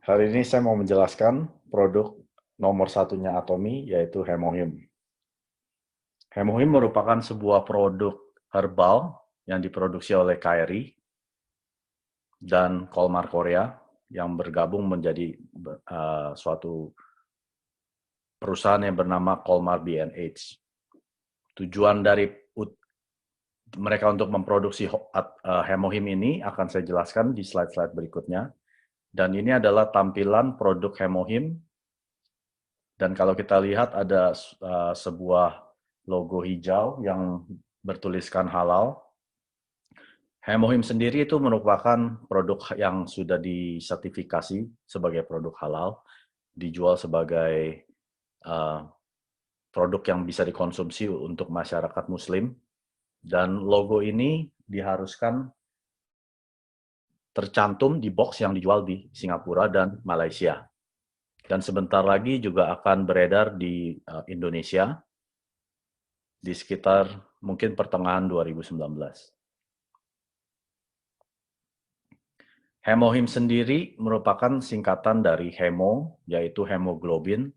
Hari ini saya mau menjelaskan produk nomor satunya Atomy, yaitu Hemohim. Hemohim merupakan sebuah produk herbal yang diproduksi oleh KRI dan Kolmar Korea yang bergabung menjadi suatu perusahaan yang bernama Kolmar B&H. Tujuan dari mereka untuk memproduksi Hemohim ini akan saya jelaskan di slide-slide berikutnya. Dan ini adalah tampilan produk Hemohim. Dan kalau kita lihat ada sebuah logo hijau yang bertuliskan halal. Hemohim sendiri itu merupakan produk yang sudah disertifikasi sebagai produk halal, dijual sebagai produk yang bisa dikonsumsi untuk masyarakat Muslim. Dan logo ini diharuskan tercantum di box yang dijual di Singapura dan Malaysia. Dan sebentar lagi juga akan beredar di Indonesia di sekitar mungkin pertengahan 2019. Hemohim sendiri merupakan singkatan dari hemo, yaitu hemoglobin,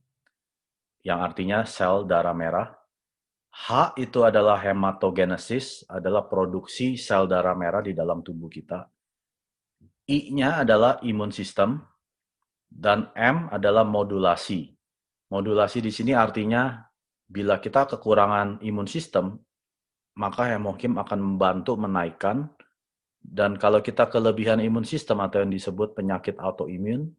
yang artinya sel darah merah. H itu adalah hematogenesis, adalah produksi sel darah merah di dalam tubuh kita. I-nya adalah imun sistem, dan M adalah modulasi. Modulasi di sini artinya bila kita kekurangan imun sistem, maka hemohim akan membantu menaikkan, dan kalau kita kelebihan imun sistem atau yang disebut penyakit autoimun,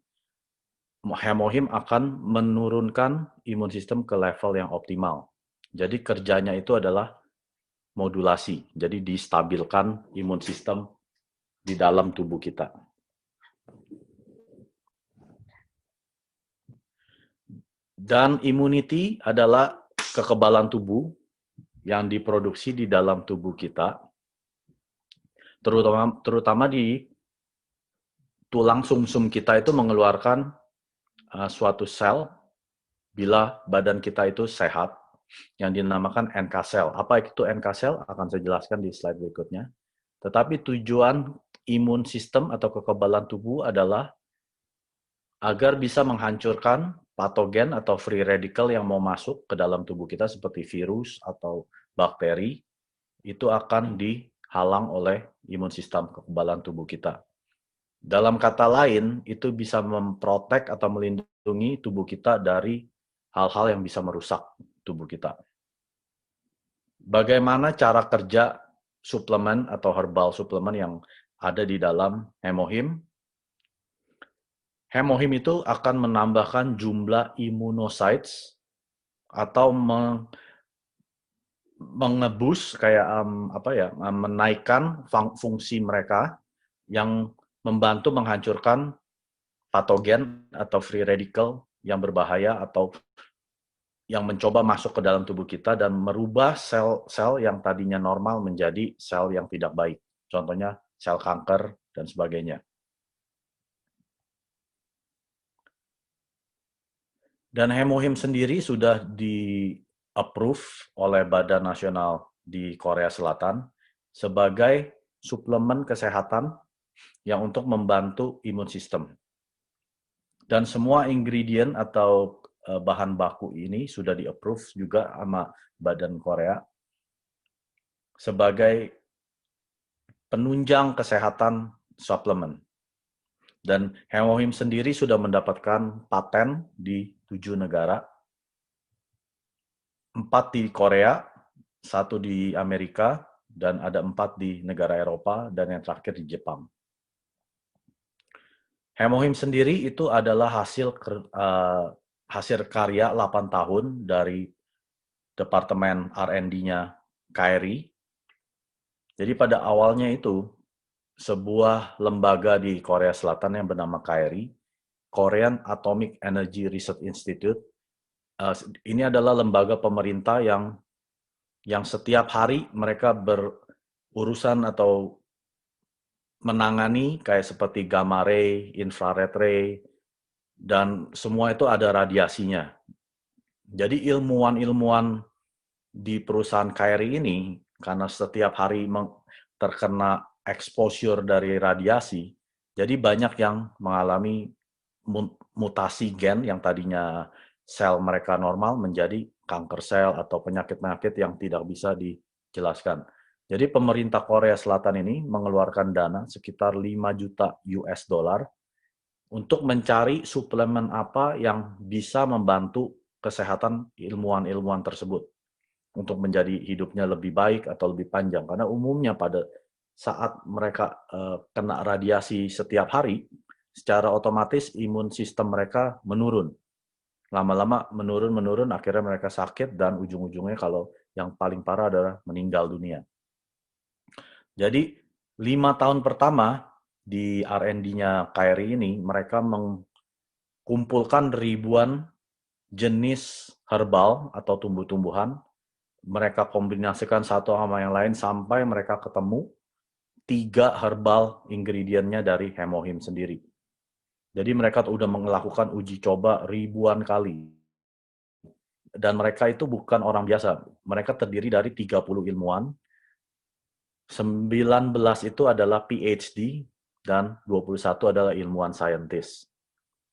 hemohim akan menurunkan imun sistem ke level yang optimal. Jadi kerjanya itu adalah modulasi, jadi distabilkan imun sistem di dalam tubuh kita. Dan immunity adalah kekebalan tubuh yang diproduksi di dalam tubuh kita, terutama di tulang sumsum kita itu mengeluarkan suatu sel bila badan kita itu sehat, yang dinamakan NK cell. Apa itu NK cell? Akan saya jelaskan di slide berikutnya. Tetapi tujuan imun sistem atau kekebalan tubuh adalah agar bisa menghancurkan patogen atau free radical yang mau masuk ke dalam tubuh kita seperti virus atau bakteri, itu akan dihalang oleh imun sistem kekebalan tubuh kita. Dalam kata lain, itu bisa memprotek atau melindungi tubuh kita dari hal-hal yang bisa merusak tubuh kita. Bagaimana cara kerja suplemen atau herbal suplemen yang ada di dalam Hemohim? Hemohim itu akan menambahkan jumlah imunocytes atau mengebus kayak menaikkan fungsi mereka yang membantu menghancurkan patogen atau free radical yang berbahaya atau yang mencoba masuk ke dalam tubuh kita dan merubah sel-sel yang tadinya normal menjadi sel yang tidak baik. Contohnya sel kanker dan sebagainya. Dan Hemohim sendiri sudah di-approve oleh Badan Nasional di Korea Selatan sebagai suplemen kesehatan yang untuk membantu imun sistem. Dan semua ingredient atau bahan baku ini sudah di-approve juga sama Badan Korea sebagai penunjang kesehatan suplemen. Dan Hemohim sendiri sudah mendapatkan paten di 7 negara, 4 di Korea, 1 di Amerika, dan ada 4 di negara Eropa, dan yang terakhir di Jepang. Hemohim sendiri itu adalah hasil karya 8 tahun dari Departemen R&D-nya KRI. Jadi pada awalnya itu, sebuah lembaga di Korea Selatan yang bernama KRI, Korean Atomic Energy Research Institute, ini adalah lembaga pemerintah yang setiap hari mereka berurusan atau menangani kayak seperti gamma ray, infrared ray, dan semua itu ada radiasinya. Jadi ilmuwan-ilmuwan di perusahaan KRI ini, karena setiap hari terkena exposure dari radiasi, jadi banyak yang mengalami mutasi gen yang tadinya sel mereka normal menjadi kanker sel atau penyakit-penyakit yang tidak bisa dijelaskan. Jadi pemerintah Korea Selatan ini mengeluarkan dana sekitar 5 juta US dollar untuk mencari suplemen apa yang bisa membantu kesehatan ilmuwan-ilmuwan tersebut untuk menjadi hidupnya lebih baik atau lebih panjang. Karena umumnya pada saat mereka kena radiasi setiap hari, secara otomatis imun sistem mereka menurun. Lama-lama menurun, akhirnya mereka sakit dan ujung-ujungnya kalau yang paling parah adalah meninggal dunia. Jadi 5 tahun pertama di R&D-nya KRI ini, mereka mengumpulkan ribuan jenis herbal atau tumbuh-tumbuhan, mereka kombinasikan satu sama yang lain sampai mereka ketemu 3 herbal ingredientnya dari Hemohim sendiri. Jadi mereka sudah melakukan uji coba ribuan kali. Dan mereka itu bukan orang biasa. Mereka terdiri dari 30 ilmuwan, 19 itu adalah PhD, dan 21 adalah ilmuwan saintis.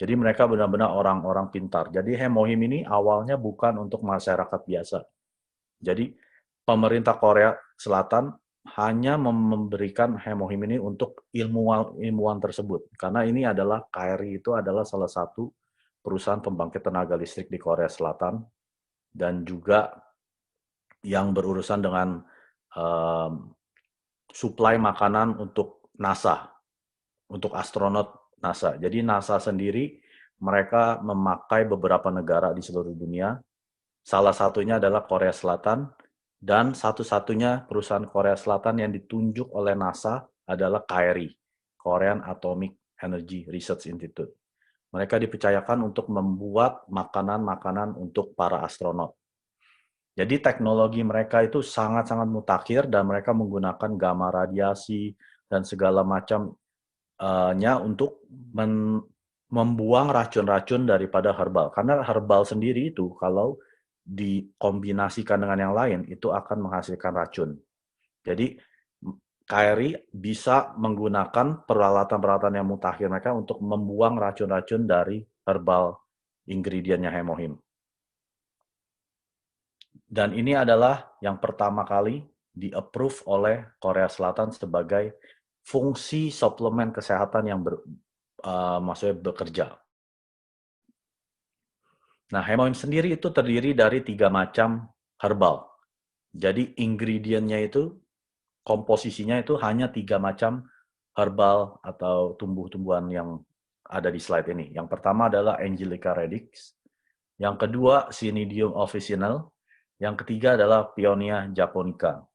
Jadi mereka benar-benar orang-orang pintar. Jadi Hemohim ini awalnya bukan untuk masyarakat biasa. Jadi pemerintah Korea Selatan hanya memberikan Hemohim ini untuk ilmuwan tersebut. Karena ini adalah KRI itu adalah salah satu perusahaan pembangkit tenaga listrik di Korea Selatan dan juga yang berurusan dengan suplai makanan untuk NASA, untuk astronot NASA. Jadi NASA sendiri mereka memakai beberapa negara di seluruh dunia. Salah satunya adalah Korea Selatan, dan satu-satunya perusahaan Korea Selatan yang ditunjuk oleh NASA adalah KRI, Korean Atomic Energy Research Institute. Mereka dipercayakan untuk membuat makanan-makanan untuk para astronot. Jadi teknologi mereka itu sangat-sangat mutakhir dan mereka menggunakan gamma radiasi dan segala macamnya untuk membuang racun-racun daripada herbal. Karena herbal sendiri itu kalau dikombinasikan dengan yang lain itu akan menghasilkan racun. Jadi KRI bisa menggunakan peralatan-peralatan yang mutakhir mereka untuk membuang racun-racun dari herbal ingredientnya Hemohim. Dan ini adalah yang pertama kali di-approve oleh Korea Selatan sebagai fungsi suplemen kesehatan yang maksudnya bekerja. Nah, Hemohim sendiri itu terdiri dari 3 macam herbal. Jadi ingredientnya itu, komposisinya itu hanya 3 macam herbal atau tumbuh-tumbuhan yang ada di slide ini. Yang pertama adalah Angelica radix, yang kedua Cnidium officinale, yang ketiga adalah Paeonia japonica.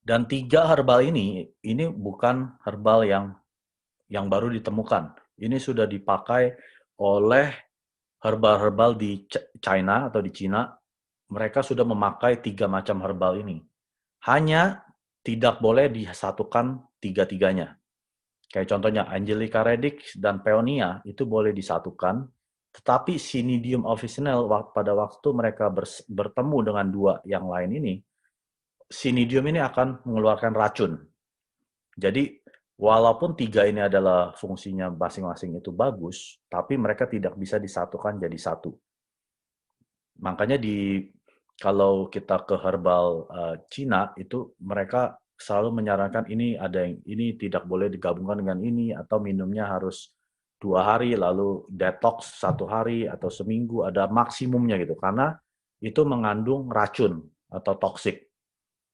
Dan 3 herbal ini bukan herbal yang baru ditemukan. Ini sudah dipakai oleh herbal-herbal di China atau di Cina. Mereka sudah memakai 3 macam herbal ini. Hanya tidak boleh disatukan 3-tiganya. Kayak contohnya Angelica radix dan Paeonia itu boleh disatukan, tetapi Cnidium officinale pada waktu mereka bertemu dengan 2 yang lain ini, Cnidium ini akan mengeluarkan racun. Jadi walaupun 3 ini adalah fungsinya masing-masing itu bagus, tapi mereka tidak bisa disatukan jadi satu. Makanya kalau kita ke herbal Cina itu mereka selalu menyarankan ini tidak boleh digabungkan dengan ini, atau minumnya harus 2 hari lalu detox 1 hari atau seminggu, ada maksimumnya gitu, karena itu mengandung racun atau toksik.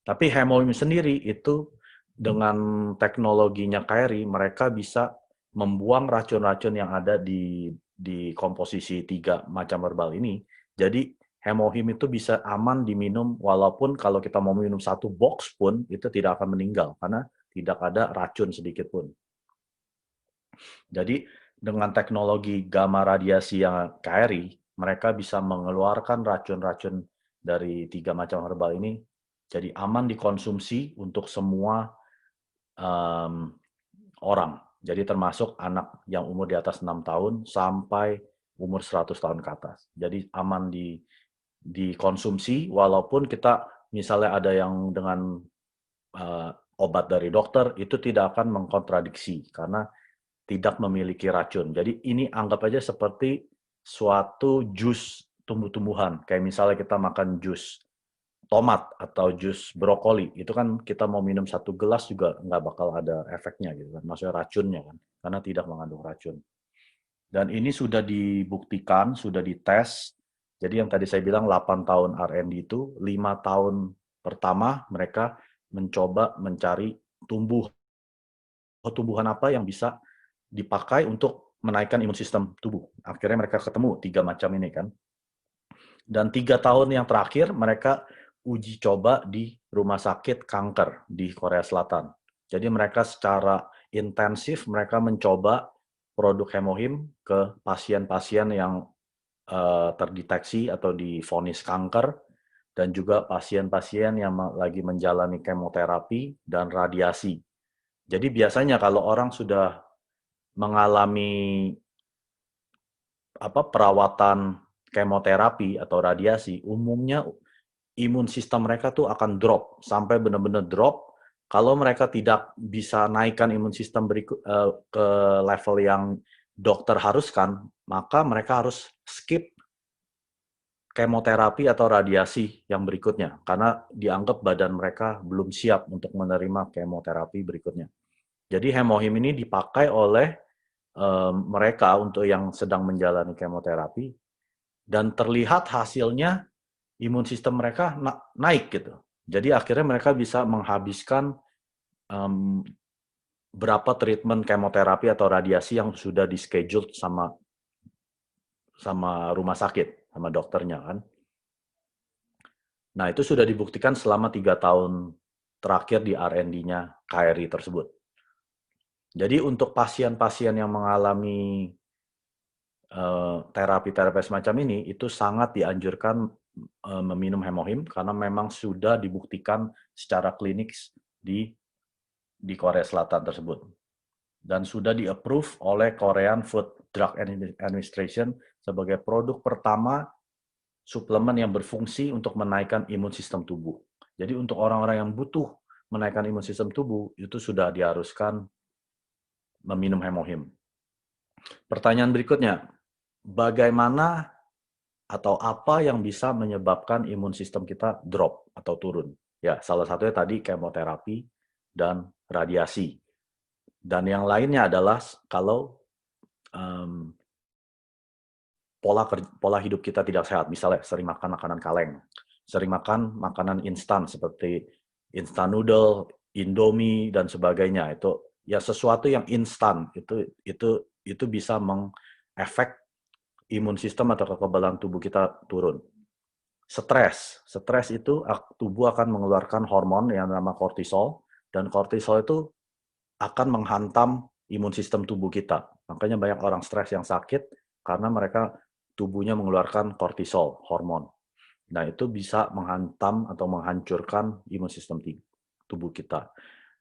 Tapi Hemohim sendiri itu dengan teknologinya KRI mereka bisa membuang racun-racun yang ada di komposisi 3 macam herbal ini. Jadi Hemohim itu bisa aman diminum, walaupun kalau kita mau minum 1 box pun itu tidak akan meninggal karena tidak ada racun sedikit pun. Jadi dengan teknologi gamma radiasi yang KRI, mereka bisa mengeluarkan racun-racun dari 3 macam herbal ini jadi aman dikonsumsi untuk semua orang. Jadi termasuk anak yang umur di atas 6 tahun sampai umur 100 tahun ke atas. Jadi aman dikonsumsi, walaupun kita misalnya ada yang dengan obat dari dokter, itu tidak akan mengkontradiksi. Karena tidak memiliki racun. Jadi ini anggap aja seperti suatu jus tumbuh-tumbuhan. Kayak misalnya kita makan jus tomat atau jus brokoli, itu kan kita mau minum satu gelas juga nggak bakal ada efeknya gitu kan, maksudnya racunnya kan, karena tidak mengandung racun. Dan ini sudah dibuktikan, sudah dites. Jadi yang tadi saya bilang 8 tahun R&D itu, 5 tahun pertama mereka mencoba mencari tumbuhan apa yang bisa dipakai untuk menaikkan imun sistem tubuh. Akhirnya mereka ketemu 3 macam ini kan. Dan 3 tahun yang terakhir mereka uji coba di rumah sakit kanker di Korea Selatan. Jadi mereka secara intensif mereka mencoba produk Hemohim ke pasien-pasien yang terdeteksi atau divonis kanker dan juga pasien-pasien yang lagi menjalani kemoterapi dan radiasi. Jadi biasanya kalau orang sudah mengalami perawatan kemoterapi atau radiasi, umumnya imun sistem mereka tuh akan drop sampai benar-benar drop. Kalau mereka tidak bisa naikkan imun sistem ke level yang dokter haruskan, maka mereka harus skip kemoterapi atau radiasi yang berikutnya karena dianggap badan mereka belum siap untuk menerima kemoterapi berikutnya. Jadi Hemohim ini dipakai oleh mereka untuk yang sedang menjalani kemoterapi dan terlihat hasilnya imun sistem mereka naik gitu. Jadi akhirnya mereka bisa menghabiskan berapa treatment kemoterapi atau radiasi yang sudah di-schedule sama rumah sakit, sama dokternya kan. Nah, itu sudah dibuktikan selama 3 tahun terakhir di R&D-nya KRI tersebut. Jadi untuk pasien-pasien yang mengalami terapi-terapi semacam ini, itu sangat dianjurkan meminum Hemohim karena memang sudah dibuktikan secara klinis di Korea Selatan tersebut. Dan sudah di-approve oleh Korean Food Drug Administration sebagai produk pertama suplemen yang berfungsi untuk menaikkan imun sistem tubuh. Jadi untuk orang-orang yang butuh menaikkan imun sistem tubuh, itu sudah diharuskan meminum Hemohim. Pertanyaan berikutnya, bagaimana atau apa yang bisa menyebabkan imun sistem kita drop atau turun? Ya, salah satunya tadi kemoterapi dan radiasi. Dan yang lainnya adalah kalau pola hidup kita tidak sehat, misalnya sering makan makanan kaleng, sering makan makanan instan seperti instan noodle, Indomie dan sebagainya. Itu ya sesuatu yang instan itu bisa mengefek imun sistem atau kekebalan tubuh kita turun. Stres itu tubuh akan mengeluarkan hormon yang nama kortisol dan kortisol itu akan menghantam imun sistem tubuh kita. Makanya banyak orang stres yang sakit karena mereka tubuhnya mengeluarkan kortisol, hormon. Nah, itu bisa menghantam atau menghancurkan imun sistem tubuh kita.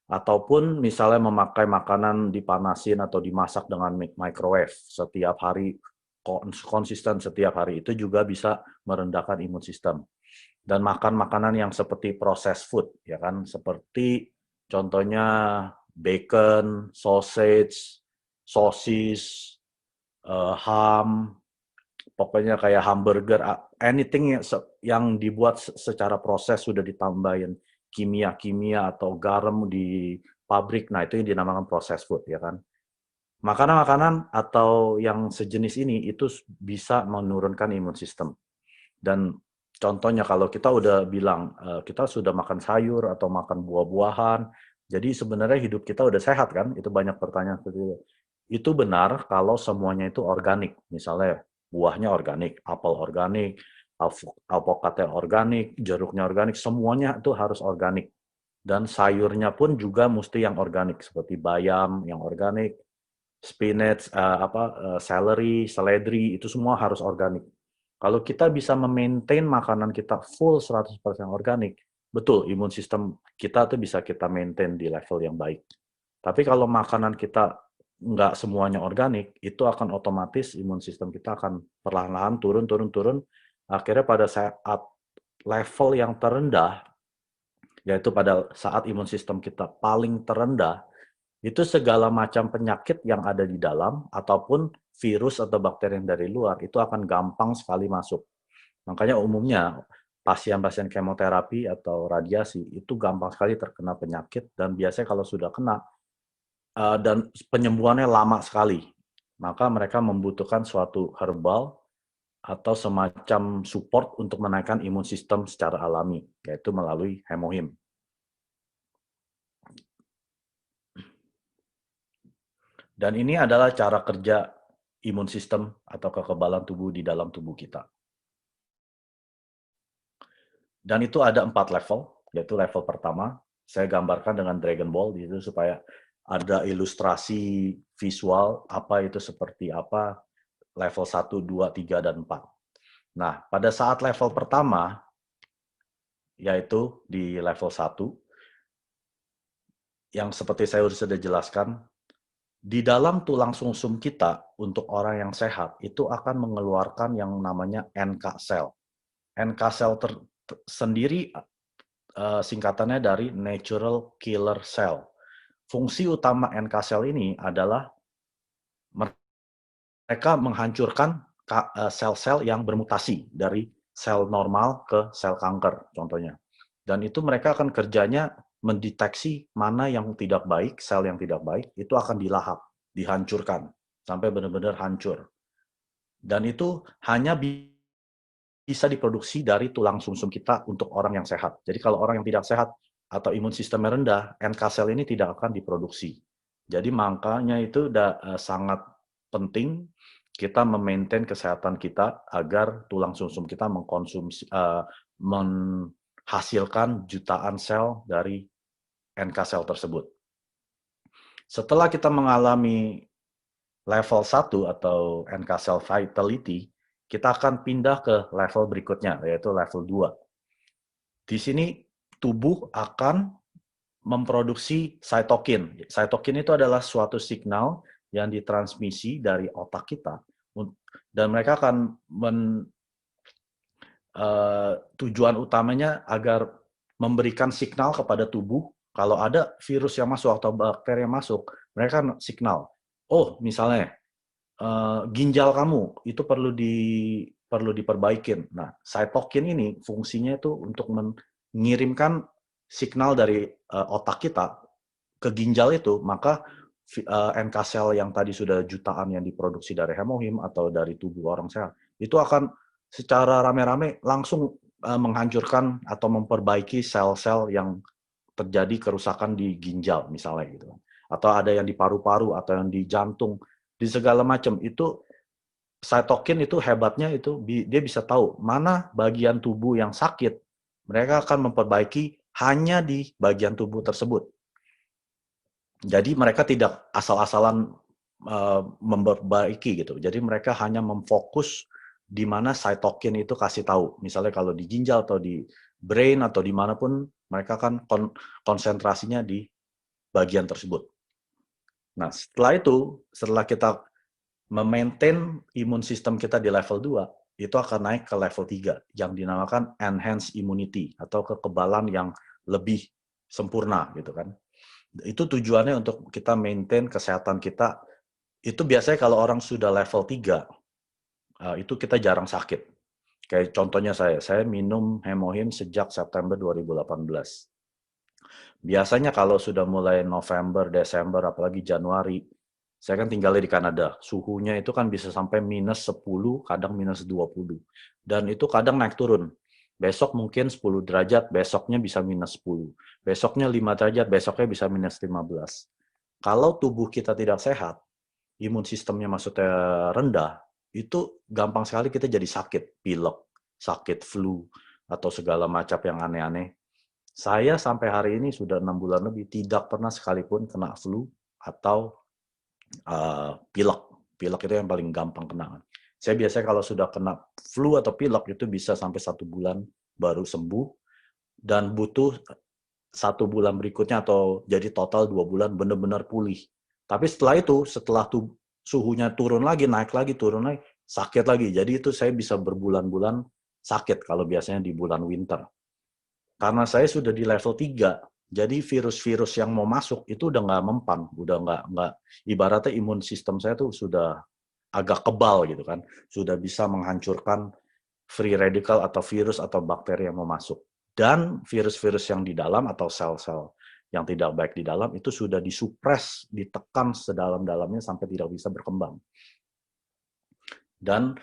Ataupun misalnya memakai makanan dipanasin atau dimasak dengan microwave setiap hari, konsisten setiap hari, itu juga bisa merendahkan imun sistem. Dan makan makanan yang seperti processed food, ya kan, seperti contohnya bacon, sausage, sosis, ham, pokoknya kayak hamburger, anything yang dibuat secara proses sudah ditambahin kimia-kimia atau garam di pabrik, nah itu yang dinamakan processed food, ya kan. Makanan-makanan atau yang sejenis ini itu bisa menurunkan imun sistem. Dan contohnya kalau kita udah bilang kita sudah makan sayur atau makan buah-buahan, jadi sebenarnya hidup kita udah sehat kan? Itu banyak pertanyaan seperti itu. Itu benar kalau semuanya itu organik. Misalnya buahnya organik, apel organik, alpukatnya organik, jeruknya organik, semuanya itu harus organik. Dan sayurnya pun juga mesti yang organik seperti bayam yang organik, spinach, celery, seledri, itu semua harus organik. Kalau kita bisa memaintain makanan kita full 100% organik, betul imun sistem kita tuh bisa kita maintain di level yang baik. Tapi kalau makanan kita nggak semuanya organik, itu akan otomatis imun sistem kita akan perlahan-lahan turun, turun, turun. Akhirnya pada saat level yang terendah, yaitu pada saat imun sistem kita paling terendah, Itu segala macam penyakit yang ada di dalam, ataupun virus atau bakteri yang dari luar, itu akan gampang sekali masuk. Makanya umumnya pasien-pasien kemoterapi atau radiasi itu gampang sekali terkena penyakit, dan biasanya kalau sudah kena dan penyembuhannya lama sekali, maka mereka membutuhkan suatu herbal atau semacam support untuk menaikkan imun sistem secara alami, yaitu melalui hemohim. Dan ini adalah cara kerja imun sistem atau kekebalan tubuh di dalam tubuh kita. Dan itu ada 4 level, yaitu level pertama, saya gambarkan dengan Dragon Ball di situ supaya ada ilustrasi visual apa itu seperti apa, level 1, 2, 3, dan 4. Nah, pada saat level pertama, yaitu di level 1, yang seperti saya sudah jelaskan, di dalam tulang sumsum kita untuk orang yang sehat, itu akan mengeluarkan yang namanya NK cell. NK cell sendiri singkatannya dari natural killer cell. Fungsi utama NK cell ini adalah mereka menghancurkan sel-sel yang bermutasi dari sel normal ke sel kanker contohnya. Dan itu mereka akan kerjanya mendeteksi mana yang tidak baik, sel yang tidak baik, itu akan dilahap, dihancurkan, sampai benar-benar hancur. Dan itu hanya bisa diproduksi dari tulang sumsum kita untuk orang yang sehat. Jadi kalau orang yang tidak sehat atau imun sistemnya rendah, NK sel ini tidak akan diproduksi. Jadi makanya itu sangat penting kita memaintain kesehatan kita agar tulang sumsum kita menghasilkan jutaan sel dari NK sel tersebut. Setelah kita mengalami level 1 atau NK cell vitality, kita akan pindah ke level berikutnya, yaitu level 2. Di sini tubuh akan memproduksi cytokine. Cytokine itu adalah suatu signal yang ditransmisi dari otak kita, dan mereka akan tujuan utamanya agar memberikan signal kepada tubuh kalau ada virus yang masuk atau bakteri yang masuk, mereka signal. Oh, misalnya ginjal kamu itu perlu diperbaikin. Nah, cytokine ini fungsinya itu untuk mengirimkan signal dari otak kita ke ginjal itu, maka NK sel yang tadi sudah jutaan yang diproduksi dari hemohim atau dari tubuh orang sehat, itu akan secara rame-rame langsung menghancurkan atau memperbaiki sel-sel yang terjadi kerusakan di ginjal misalnya gitu. Atau ada yang di paru-paru atau yang di jantung, di segala macam. Itu cytokine itu hebatnya itu dia bisa tahu mana bagian tubuh yang sakit. Mereka akan memperbaiki hanya di bagian tubuh tersebut. Jadi mereka tidak asal-asalan memperbaiki gitu. Jadi mereka hanya memfokus di mana cytokine itu kasih tahu. Misalnya kalau di ginjal atau di brain atau dimanapun, mereka kan konsentrasinya di bagian tersebut. Nah, setelah kita memaintain imun sistem kita di level 2, itu akan naik ke level 3 yang dinamakan enhanced immunity atau kekebalan yang lebih sempurna gitu kan. Itu tujuannya untuk kita maintain kesehatan kita. Itu biasanya kalau orang sudah level 3, itu kita jarang sakit. Kayak contohnya saya minum hemohim sejak September 2018. Biasanya kalau sudah mulai November, Desember, apalagi Januari, saya kan tinggalnya di Kanada. Suhunya itu kan bisa sampai minus 10, kadang minus 20. Dan itu kadang naik turun. Besok mungkin 10 derajat, besoknya bisa minus 10. Besoknya 5 derajat, besoknya bisa minus 15. Kalau tubuh kita tidak sehat, imun sistemnya maksudnya rendah, itu gampang sekali kita jadi sakit, pilek, sakit flu, atau segala macam yang aneh-aneh. Saya sampai hari ini sudah 6 bulan lebih tidak pernah sekalipun kena flu atau pilek. Pilek itu yang paling gampang kena. Saya biasanya kalau sudah kena flu atau pilek itu bisa sampai 1 bulan baru sembuh, dan butuh 1 bulan berikutnya atau jadi total 2 bulan benar-benar pulih. Tapi setelah itu, setelah suhunya turun lagi, naik lagi, turun lagi, sakit lagi. Jadi itu saya bisa berbulan-bulan sakit kalau biasanya di bulan winter. Karena saya sudah di level 3, Jadi virus-virus yang mau masuk itu udah nggak mempan, udah nggak ibaratnya imun sistem saya tuh sudah agak kebal gitu kan, sudah bisa menghancurkan free radical atau virus atau bakteri yang mau masuk. Dan virus-virus yang di dalam atau sel-sel yang tidak baik di dalam itu sudah disupres, ditekan sedalam-dalamnya sampai tidak bisa berkembang. Dan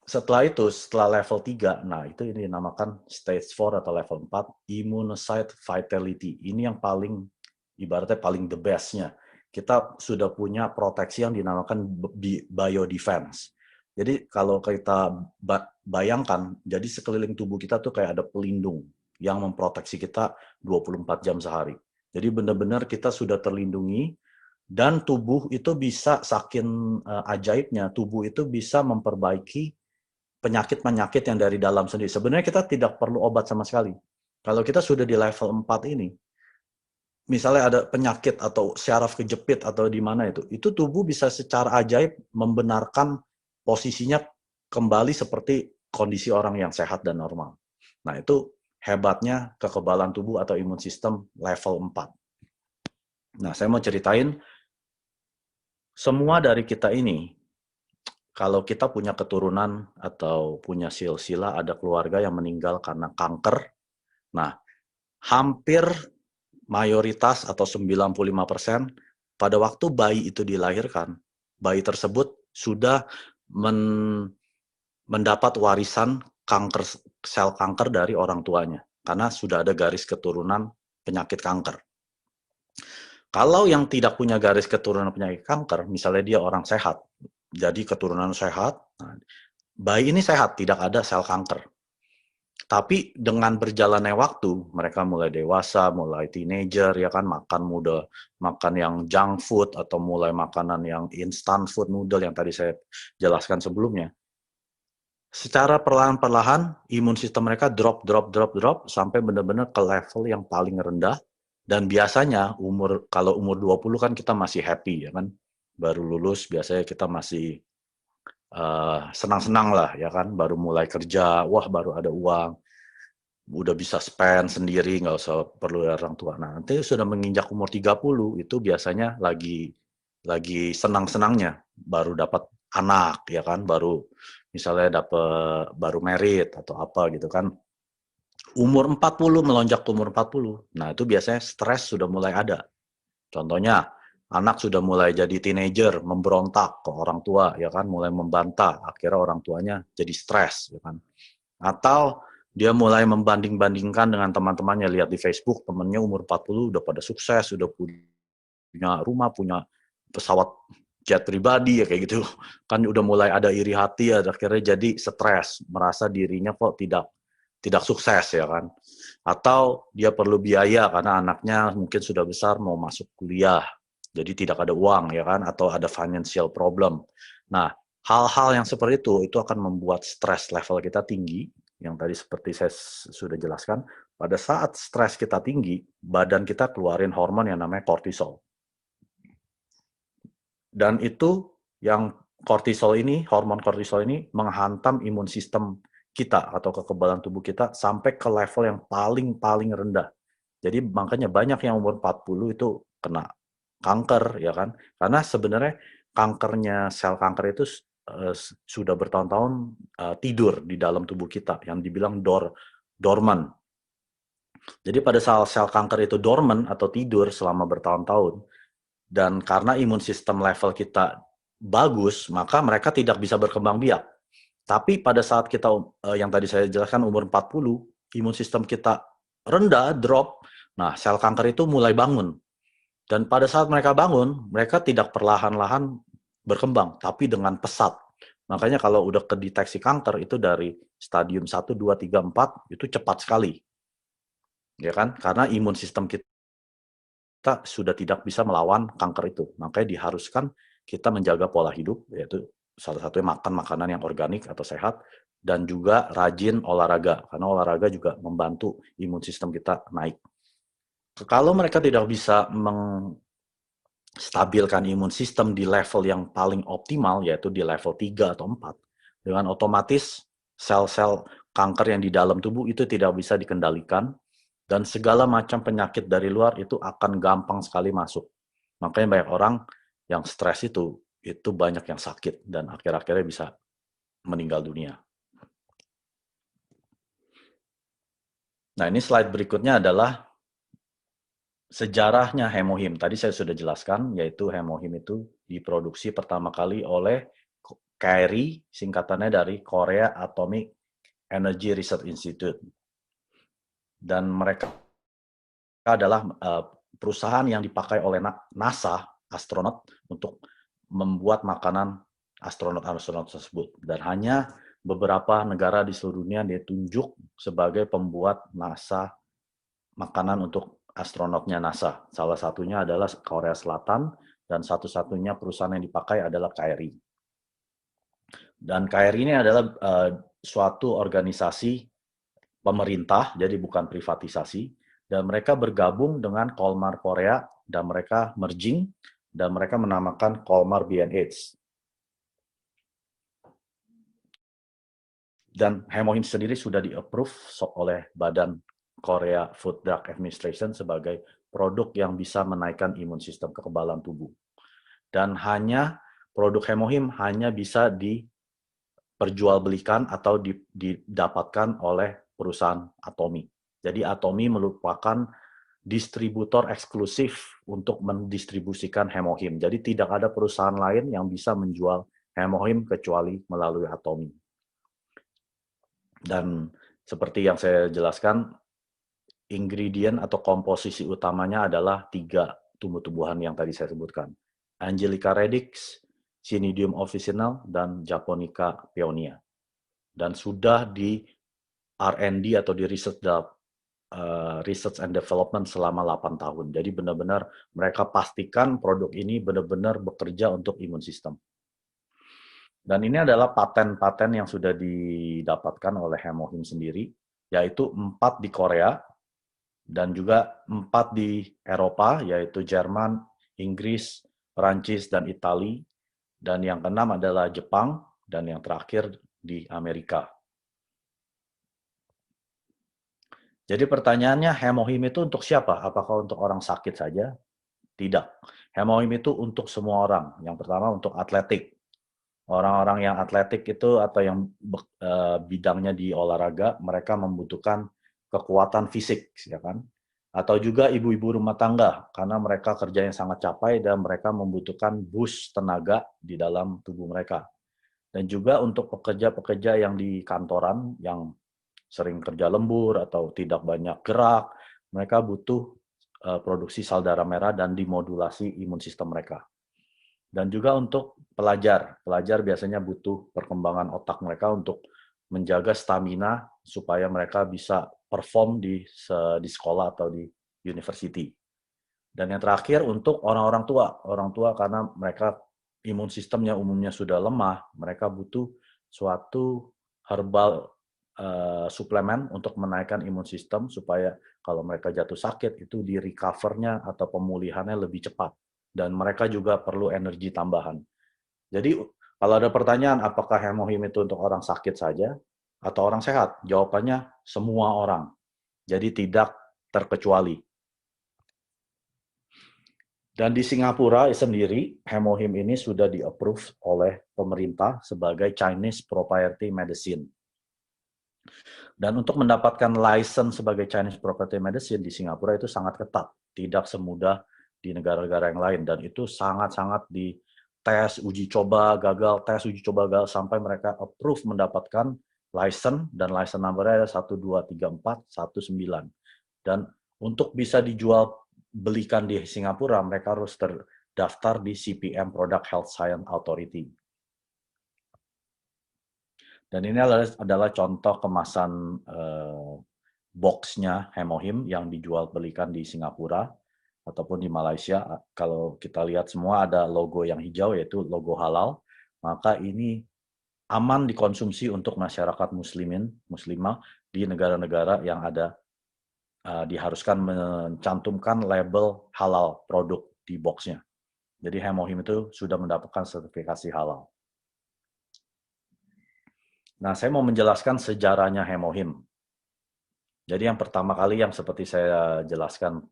setelah itu, setelah level 3, nah itu ini dinamakan stage 4 atau level 4, immunocyte vitality. Ini yang paling, ibaratnya paling the best-nya. Kita sudah punya proteksi yang dinamakan biodefense. Jadi kalau kita bayangkan, jadi sekeliling tubuh kita tuh kayak ada pelindung yang memproteksi kita 24 jam sehari. Jadi benar-benar kita sudah terlindungi, dan tubuh itu bisa, saking ajaibnya, tubuh itu bisa memperbaiki penyakit-penyakit yang dari dalam sendiri. Sebenarnya kita tidak perlu obat sama sekali. Kalau kita sudah di level 4 ini, misalnya ada penyakit atau syaraf kejepit atau di mana itu tubuh bisa secara ajaib membenarkan posisinya kembali seperti kondisi orang yang sehat dan normal. Nah, itu hebatnya kekebalan tubuh atau imun sistem level 4. Nah, saya mau ceritain, semua dari kita ini, kalau kita punya keturunan atau punya silsilah, ada keluarga yang meninggal karena kanker, nah, hampir mayoritas atau 95% pada waktu bayi itu dilahirkan, bayi tersebut sudah mendapat warisan kanker, sel kanker dari orang tuanya, karena sudah ada garis keturunan penyakit kanker. Kalau yang tidak punya garis keturunan penyakit kanker, misalnya dia orang sehat, jadi keturunan sehat, bayi ini sehat, tidak ada sel kanker. Tapi dengan berjalannya waktu, mereka mulai dewasa, mulai teenager, ya kan, makan muda, makan yang junk food, atau mulai makanan yang instant food, noodle yang tadi saya jelaskan sebelumnya. Secara perlahan-perlahan, imun sistem mereka drop, sampai benar-benar ke level yang paling rendah. Dan biasanya, kalau umur 20 kan kita masih happy, ya kan. Baru lulus, biasanya kita masih senang-senang lah, ya kan, baru mulai kerja, wah baru ada uang, udah bisa spend sendiri, nggak usah perlu orang tua. Nah, nanti sudah menginjak umur 30, itu biasanya lagi senang-senangnya, baru dapat anak, ya kan, baru misalnya baru merit atau apa gitu kan. Umur 40, melonjak ke umur 40, nah itu biasanya stres sudah mulai ada. Contohnya, anak sudah mulai jadi teenager, memberontak ke orang tua, ya kan, mulai membantah, akhirnya orang tuanya jadi stres, ya kan. Atau dia mulai membanding-bandingkan dengan teman-temannya, lihat di Facebook, temannya umur 40 udah pada sukses, udah punya rumah, punya pesawat jet pribadi, ya kayak gitu. Kan udah mulai ada iri hati, ya, akhirnya jadi stres, merasa dirinya kok tidak sukses, ya kan. Atau dia perlu biaya karena anaknya mungkin sudah besar mau masuk kuliah, jadi tidak ada uang, ya kan, atau ada financial problem. Nah, hal-hal yang seperti itu akan membuat stres level kita tinggi, yang tadi seperti saya sudah jelaskan. Pada saat stres kita tinggi, badan kita keluarin hormon yang namanya kortisol. Dan itu yang kortisol ini, hormon kortisol ini menghantam imun sistem kita atau kekebalan tubuh kita sampai ke level yang paling rendah. Jadi makanya banyak yang umur 40 itu kena kanker, ya kan? Karena sebenarnya kankernya, sel kanker itu sudah bertahun-tahun tidur di dalam tubuh kita, yang dibilang dormant. Jadi pada saat sel kanker itu dormant atau tidur selama bertahun-tahun, dan karena imun sistem level kita bagus, maka mereka tidak bisa berkembang biak. Tapi pada saat kita, yang tadi saya jelaskan umur 40, imun sistem kita rendah, drop, nah sel kanker itu mulai bangun. Dan pada saat mereka bangun, mereka tidak perlahan-lahan berkembang, tapi dengan pesat. Makanya kalau udah kedeteksi kanker, itu dari stadium 1, 2, 3, 4, itu cepat sekali. Ya kan? Karena imun sistem kita sudah tidak bisa melawan kanker itu. Makanya diharuskan kita menjaga pola hidup, yaitu salah satunya makan makanan yang organik atau sehat, dan juga rajin olahraga, karena olahraga juga membantu imun sistem kita naik. Kalau mereka tidak bisa menstabilkan imun sistem di level yang paling optimal, yaitu di level 3 atau 4, dengan otomatis sel-sel kanker yang di dalam tubuh itu tidak bisa dikendalikan, Dan segala macam penyakit dari luar itu akan gampang sekali masuk. Makanya banyak orang yang stres itu banyak yang sakit dan akhir-akhirnya bisa meninggal dunia. Nah, ini slide berikutnya adalah sejarahnya Hemohim. Tadi saya sudah jelaskan, yaitu Hemohim itu diproduksi pertama kali oleh KRI, singkatannya dari Korea Atomic Energy Research Institute. Dan mereka adalah perusahaan yang dipakai oleh NASA, astronot, untuk membuat makanan astronot-astronot tersebut. Dan hanya beberapa negara di seluruh dunia ditunjuk sebagai pembuat NASA makanan untuk astronotnya NASA. Salah satunya adalah Korea Selatan, dan satu-satunya perusahaan yang dipakai adalah KRI. Dan KRI ini adalah suatu organisasi pemerintah, jadi bukan privatisasi, dan mereka bergabung dengan Kolmar Korea, dan mereka merging, dan mereka menamakan Kolmar B&H. Dan Hemohim sendiri sudah di-approve oleh Badan Korea Food Drug Administration sebagai produk yang bisa menaikkan imun sistem kekebalan tubuh. Dan hanya produk Hemohim hanya bisa diperjualbelikan atau didapatkan oleh perusahaan Atomi. Jadi Atomi merupakan distributor eksklusif untuk mendistribusikan Hemohim. Jadi tidak ada perusahaan lain yang bisa menjual Hemohim kecuali melalui Atomi. Dan seperti yang saya jelaskan, ingredient atau komposisi utamanya adalah 3 tumbuh-tumbuhan yang tadi saya sebutkan. Angelica radix, Cnidium officinal, dan Japonica peonia. Dan sudah di R&D atau di research and development selama 8 tahun. Jadi benar-benar mereka pastikan produk ini benar-benar bekerja untuk imun sistem. Dan ini adalah paten-paten yang sudah didapatkan oleh Hemohim sendiri, yaitu 4 di Korea, dan juga 4 di Eropa, yaitu Jerman, Inggris, Perancis, dan Italia. Dan yang keenam adalah Jepang, dan yang terakhir di Amerika. Jadi pertanyaannya, Hemohim itu untuk siapa? Apakah untuk orang sakit saja? Tidak. Hemohim itu untuk semua orang. Yang pertama untuk atletik. Orang-orang yang atletik itu atau yang bidangnya di olahraga, mereka membutuhkan kekuatan fisik, ya kan? Atau juga ibu-ibu rumah tangga, karena mereka kerjanya sangat capek dan mereka membutuhkan boost tenaga di dalam tubuh mereka. Dan juga untuk pekerja-pekerja yang di kantoran, yang sering kerja lembur atau tidak banyak gerak, mereka butuh produksi sel darah merah dan dimodulasi imun sistem mereka. Dan juga untuk pelajar biasanya butuh perkembangan otak mereka untuk menjaga stamina supaya mereka bisa perform di sekolah atau di university. Dan yang terakhir untuk orang-orang tua karena mereka imun sistemnya umumnya sudah lemah, mereka butuh suatu herbal suplemen untuk menaikkan imun sistem supaya kalau mereka jatuh sakit itu di recover-nya atau pemulihannya lebih cepat. Dan mereka juga perlu energi tambahan. Jadi kalau ada pertanyaan apakah Hemohim itu untuk orang sakit saja atau orang sehat? Jawabannya semua orang. Jadi tidak terkecuali. Dan di Singapura sendiri, Hemohim ini sudah di-approve oleh pemerintah sebagai Chinese Proprietary Medicine. Dan untuk mendapatkan license sebagai Chinese Proprietary Medicine di Singapura itu sangat ketat, tidak semudah di negara-negara yang lain. Dan itu sangat-sangat di tes, uji coba, gagal, tes, uji coba, gagal, sampai mereka approve mendapatkan license, dan license number-nya ada 1, 2, 3, 4, 1, 9. Dan untuk bisa dijual belikan di Singapura, mereka harus terdaftar di CPM, Product Health Science Authority. Dan ini adalah contoh kemasan box-nya Hemohim yang dijual belikan di Singapura ataupun di Malaysia. Kalau kita lihat semua ada logo yang hijau, yaitu logo halal. Maka ini aman dikonsumsi untuk masyarakat muslimah di negara-negara yang ada diharuskan mencantumkan label halal produk di box-nya. Jadi Hemohim itu sudah mendapatkan sertifikasi halal. Nah, saya mau menjelaskan sejarahnya Hemohim. Jadi yang pertama kali yang seperti saya jelaskan,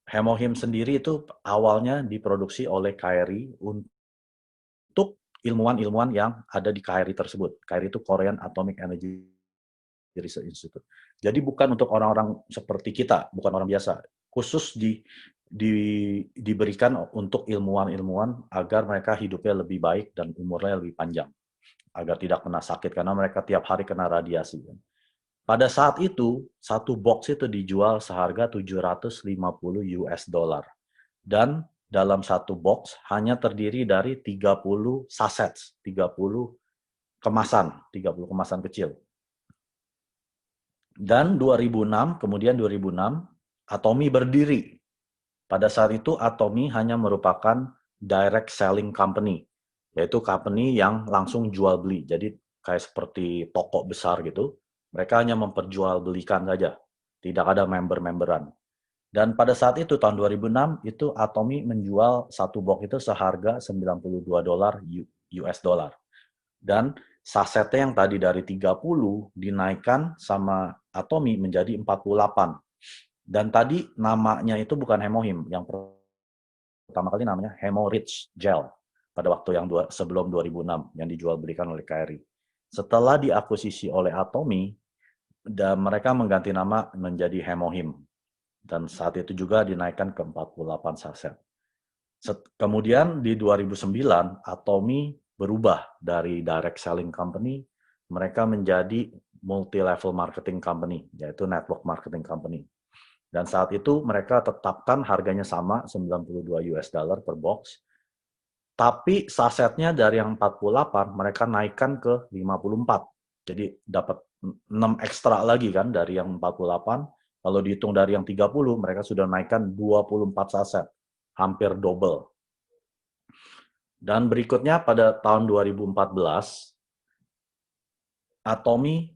Hemohim sendiri itu awalnya diproduksi oleh KRI untuk ilmuwan-ilmuwan yang ada di KRI tersebut. KRI itu Korean Atomic Energy Research Institute. Jadi bukan untuk orang-orang seperti kita, bukan orang biasa. Khusus diberikan untuk ilmuwan-ilmuwan agar mereka hidupnya lebih baik dan umurnya lebih panjang. Agar tidak kena sakit, karena mereka tiap hari kena radiasi. Pada saat itu, satu box itu dijual seharga 750 US dollar. Dan dalam satu box hanya terdiri dari 30 saset, 30 kemasan kecil. Dan 2006, kemudian 2006, Atomy berdiri. Pada saat itu Atomy hanya merupakan direct selling company, yaitu company yang langsung jual beli. Jadi kayak seperti toko besar gitu, mereka hanya memperjualbelikan saja, tidak ada member-memberan. Dan pada saat itu tahun 2006 itu Atomy menjual satu box itu seharga 92 dolar US dollar. Dan sasetnya yang tadi dari 30 dinaikkan sama Atomy menjadi 48. Dan tadi namanya itu bukan Hemohim, yang pertama kali namanya Hemorrhage Gel pada waktu yang sebelum 2006 yang dijual belikan oleh KRI. Setelah diakuisisi oleh Atomy, dan mereka mengganti nama menjadi Hemohim. Dan saat itu juga dinaikkan ke 48 saset. Kemudian di 2009, Atomy berubah dari direct selling company, mereka menjadi multi-level marketing company, yaitu network marketing company. Dan saat itu mereka tetapkan harganya sama, 92 US dollar per box. Tapi sasetnya dari yang 48, mereka naikkan ke 54. Jadi dapat 6 ekstra lagi kan dari yang 48. Kalau dihitung dari yang 30, mereka sudah naikkan 24 saset. Hampir double. Dan berikutnya pada tahun 2014, Atomy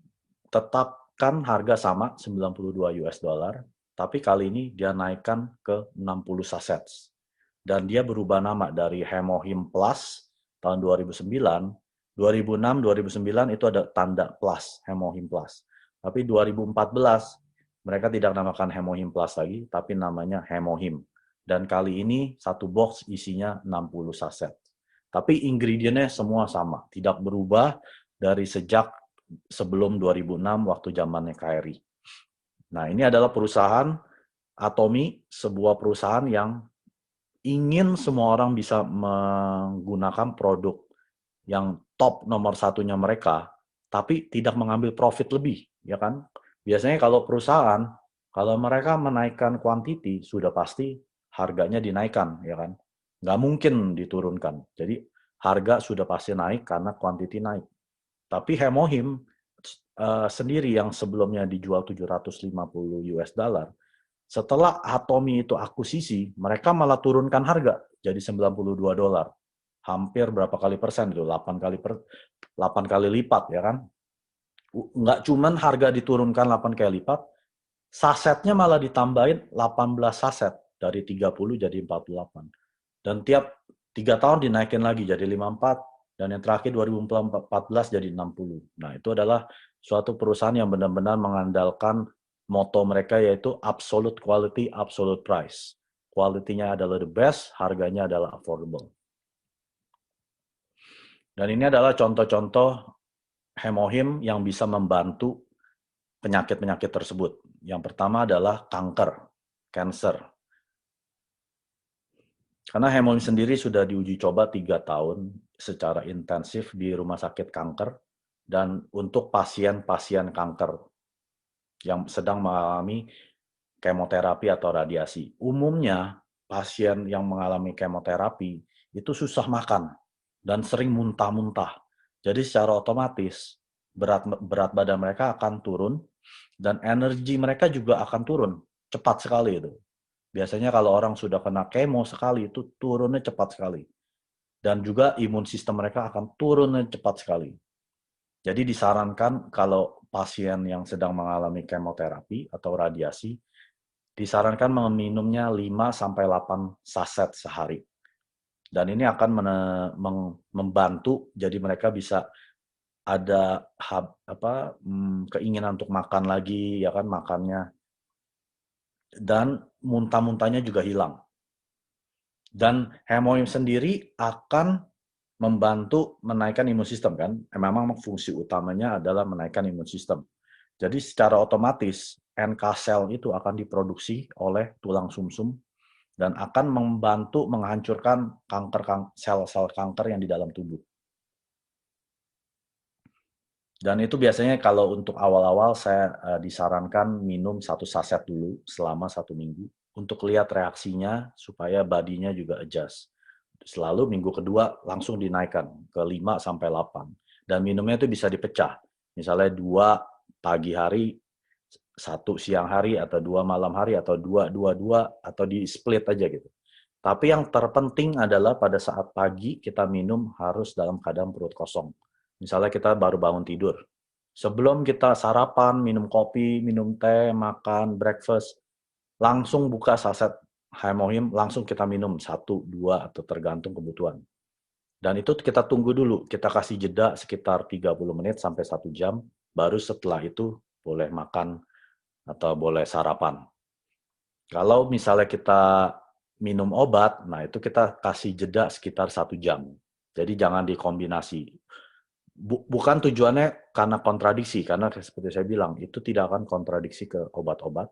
tetapkan harga sama 92 US dollar, tapi kali ini dia naikkan ke 60 saset. Dan dia berubah nama dari Hemohim Plus tahun 2009, 2006, 2009 itu ada tanda plus, Hemohim Plus. Tapi 2014 mereka tidak namakan Hemohim Plus lagi, tapi namanya Hemohim. Dan kali ini satu box isinya 60 saset. Tapi ingredientnya semua sama, tidak berubah dari sejak sebelum 2006 waktu zamannya KRI. Nah, ini adalah perusahaan Atomy, sebuah perusahaan yang ingin semua orang bisa menggunakan produk yang top nomor satunya mereka, tapi tidak mengambil profit lebih, ya kan? Biasanya kalau perusahaan, kalau mereka menaikkan quantity, sudah pasti harganya dinaikkan, ya kan? Nggak mungkin diturunkan. Jadi harga sudah pasti naik karena quantity naik. Tapi Hemohim sendiri yang sebelumnya dijual 750 US dollar, setelah Atomy itu akuisisi, mereka malah turunkan harga jadi 92 dolar. Hampir berapa kali persen itu? 8 kali lipat, ya kan? Nggak cuman harga diturunkan 8 kali lipat, sasetnya malah ditambahin 18 saset dari 30 jadi 48. Dan tiap 3 tahun dinaikin lagi jadi 54, dan yang terakhir 2014 jadi 60. Nah, itu adalah suatu perusahaan yang benar-benar mengandalkan moto mereka, yaitu absolute quality, absolute price. Quality-nya adalah the best, harganya adalah affordable. Dan ini adalah contoh-contoh Hemohim yang bisa membantu penyakit-penyakit tersebut. Yang pertama adalah kanker, cancer. Karena Hemohim sendiri sudah diuji coba 3 tahun secara intensif di rumah sakit kanker, dan untuk pasien-pasien kanker yang sedang mengalami kemoterapi atau radiasi. Umumnya pasien yang mengalami kemoterapi itu susah makan dan sering muntah-muntah. Jadi secara otomatis berat badan mereka akan turun, dan energi mereka juga akan turun cepat sekali itu. Biasanya kalau orang sudah kena kemo sekali itu turunnya cepat sekali. Dan juga imun sistem mereka akan turunnya cepat sekali. Jadi disarankan kalau pasien yang sedang mengalami kemoterapi atau radiasi, disarankan meminumnya 5-8 saset sehari. Dan ini akan membantu jadi mereka bisa ada keinginan untuk makan lagi, ya kan, makannya, dan muntah-muntahnya juga hilang. Dan hemohim sendiri akan membantu menaikkan imun sistem kan. Memang fungsi utamanya adalah menaikkan imun sistem. Jadi secara otomatis NK sel itu akan diproduksi oleh tulang sumsum dan akan membantu menghancurkan sel-sel kanker yang di dalam tubuh. Dan itu biasanya kalau untuk awal-awal saya disarankan minum 1 saset dulu selama 1 minggu untuk lihat reaksinya supaya badinya juga adjust. Selalu minggu kedua langsung dinaikkan ke 5 sampai 8. Dan minumnya itu bisa dipecah. Misalnya 2 pagi hari, 1 siang hari, atau 2 malam hari, atau 2, 2, 2, atau di split aja gitu. Tapi yang terpenting adalah pada saat pagi kita minum harus dalam keadaan perut kosong. Misalnya kita baru bangun tidur. Sebelum kita sarapan, minum kopi, minum teh, makan, breakfast, langsung buka saset hemohim, langsung kita minum 1, 2, atau tergantung kebutuhan. Dan itu kita tunggu dulu, kita kasih jeda sekitar 30 menit sampai 1 jam, baru setelah itu boleh makan atau boleh sarapan. Kalau misalnya kita minum obat, nah itu kita kasih jeda sekitar 1 jam. Jadi jangan dikombinasi. Bukan tujuannya karena kontradiksi, karena seperti saya bilang, itu tidak akan kontradiksi ke obat-obat,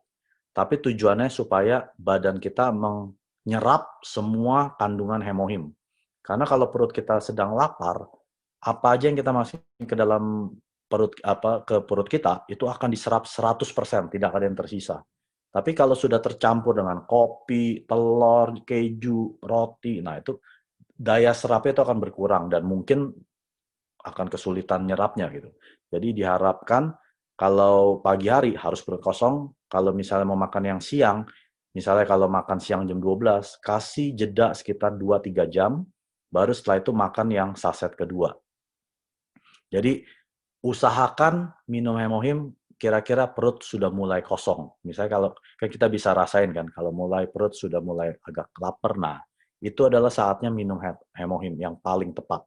tapi tujuannya supaya badan kita menyerap semua kandungan hemohim. Karena kalau perut kita sedang lapar, apa aja yang kita masukin ke dalam ke perut kita itu akan diserap 100%, tidak ada yang tersisa. Tapi kalau sudah tercampur dengan kopi, telur, keju, roti, nah itu daya serapnya itu akan berkurang dan mungkin akan kesulitan nyerapnya gitu. Jadi diharapkan kalau pagi hari harus perut kosong, kalau misalnya mau makan yang siang, misalnya kalau makan siang jam 12, kasih jeda sekitar 2-3 jam, baru setelah itu makan yang saset kedua. Jadi usahakan minum hemohim kira-kira perut sudah mulai kosong. Misalnya kalau kita bisa rasain kan, kalau mulai perut sudah mulai agak lapar, nah itu adalah saatnya minum hemohim yang paling tepat.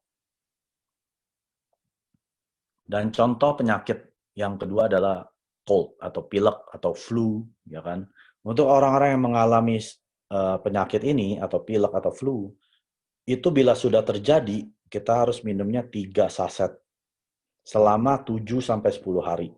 Dan contoh penyakit yang kedua adalah cold atau pilek atau flu, ya kan. Untuk orang-orang yang mengalami penyakit ini atau pilek atau flu, itu bila sudah terjadi, kita harus minumnya 3 saset selama 7 sampai 10 hari.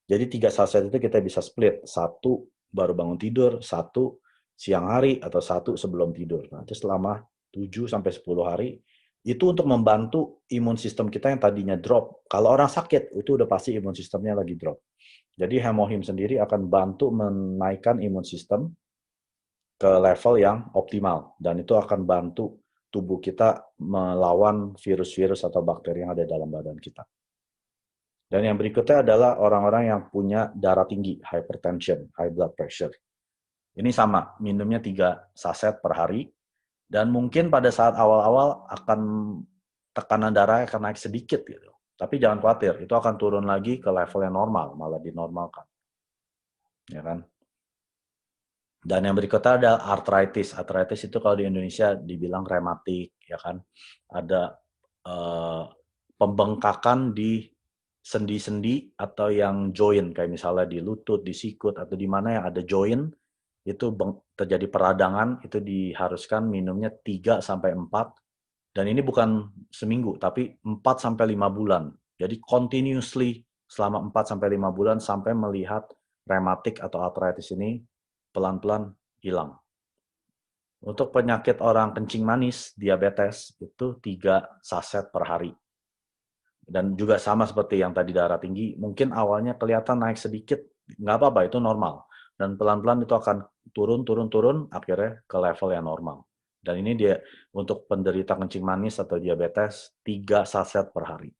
Jadi 3 saset itu kita bisa split, 1 baru bangun tidur, 1 siang hari, atau 1 sebelum tidur. Nah, itu selama 7 sampai 10 hari, itu untuk membantu imun sistem kita yang tadinya drop. Kalau orang sakit, itu udah pasti imun sistemnya lagi drop. Jadi hemohim sendiri akan bantu menaikkan imun sistem ke level yang optimal. Dan itu akan bantu tubuh kita melawan virus-virus atau bakteri yang ada dalam badan kita. Dan yang berikutnya adalah orang-orang yang punya darah tinggi, hypertension, high blood pressure. Ini sama, minumnya 3 saset per hari. Dan mungkin pada saat awal-awal akan tekanan darah akan naik sedikit gitu. Tapi jangan khawatir, itu akan turun lagi ke level yang normal, malah dinormalkan. Ya kan? Dan yang berikutnya ada arthritis. Arthritis itu kalau di Indonesia dibilang rematik, ya kan? Ada pembengkakan di sendi-sendi atau yang joint, kayak misalnya di lutut, di sikut, atau di mana yang ada joint, itu terjadi peradangan, itu diharuskan minumnya 3-4, dan ini bukan seminggu, tapi 4-5 bulan. Jadi continuously selama 4-5 bulan sampai melihat rematik atau arthritis ini pelan-pelan hilang. Untuk penyakit orang kencing manis, diabetes, itu 3 saset per hari. Dan juga sama seperti yang tadi darah tinggi, mungkin awalnya kelihatan naik sedikit, nggak apa-apa, itu normal. Dan pelan-pelan itu akan turun, akhirnya ke level yang normal. Dan ini dia untuk penderita kencing manis atau diabetes, 3 saset per hari.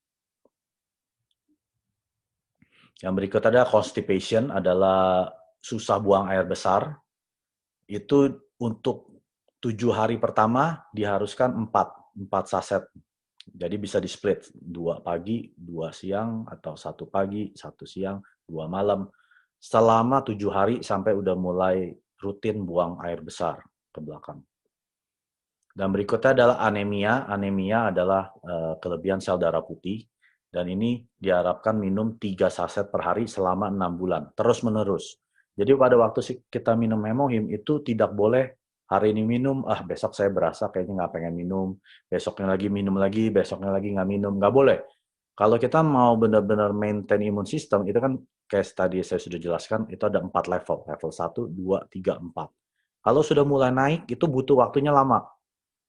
Yang berikut ada constipation, adalah susah buang air besar. Itu untuk 7 hari pertama diharuskan 4 saset. Jadi bisa di-split, 2 pagi, 2 siang, atau 1 pagi, 1 siang, 2 malam. Selama 7 hari sampai udah mulai rutin buang air besar ke belakang. Dan berikutnya adalah anemia. Anemia adalah kelebihan sel darah putih. Dan ini diharapkan minum 3 saset per hari selama 6 bulan, terus-menerus. Jadi pada waktu kita minum Hemohim itu tidak boleh hari ini minum, besok saya berasa kayaknya nggak pengen minum, besoknya lagi minum lagi, besoknya lagi nggak minum, nggak boleh. Kalau kita mau benar-benar maintain imun sistem, itu kan kayak tadi saya sudah jelaskan, itu ada 4 level. Level 1, 2, 3, 4. Kalau sudah mulai naik, itu butuh waktunya lama.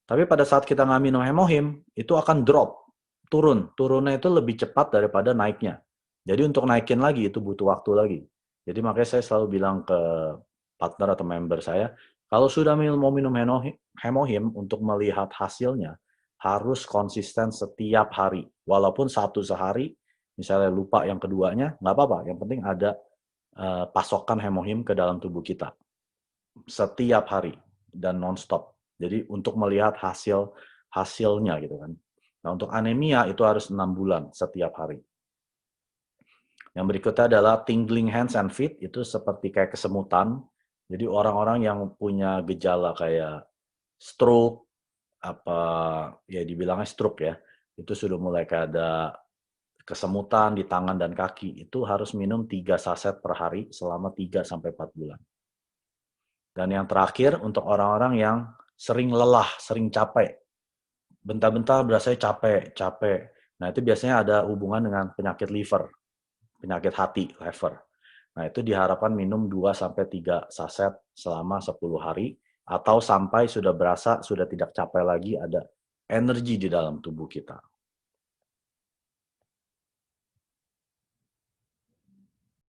Tapi pada saat kita nggak minum Hemohim, itu akan drop, turun. Turunnya itu lebih cepat daripada naiknya. Jadi untuk naikin lagi, itu butuh waktu lagi. Jadi makanya saya selalu bilang ke partner atau member saya, kalau sudah mau minum Hemohim untuk melihat hasilnya, harus konsisten setiap hari. Walaupun satu sehari, misalnya lupa yang keduanya, nggak apa-apa. Yang penting ada pasokan Hemohim ke dalam tubuh kita. Setiap hari dan nonstop. Jadi untuk melihat hasilnya gitu kan. Nah untuk anemia itu harus 6 bulan setiap hari. Yang berikutnya adalah tingling hands and feet, itu seperti kayak kesemutan. Jadi orang-orang yang punya gejala kayak stroke, apa ya dibilangnya stroke ya, itu sudah mulai kayak ada kesemutan di tangan dan kaki, itu harus minum 3 saset per hari selama 3-4 bulan. Dan yang terakhir untuk orang-orang yang sering lelah, sering capek. Bentar-bentar berasa capek, capek. Nah, itu biasanya ada hubungan dengan penyakit liver, penyakit hati, liver. Nah, itu diharapkan minum 2-3 saset selama 10 hari atau sampai sudah berasa sudah tidak capek lagi, ada energi di dalam tubuh kita.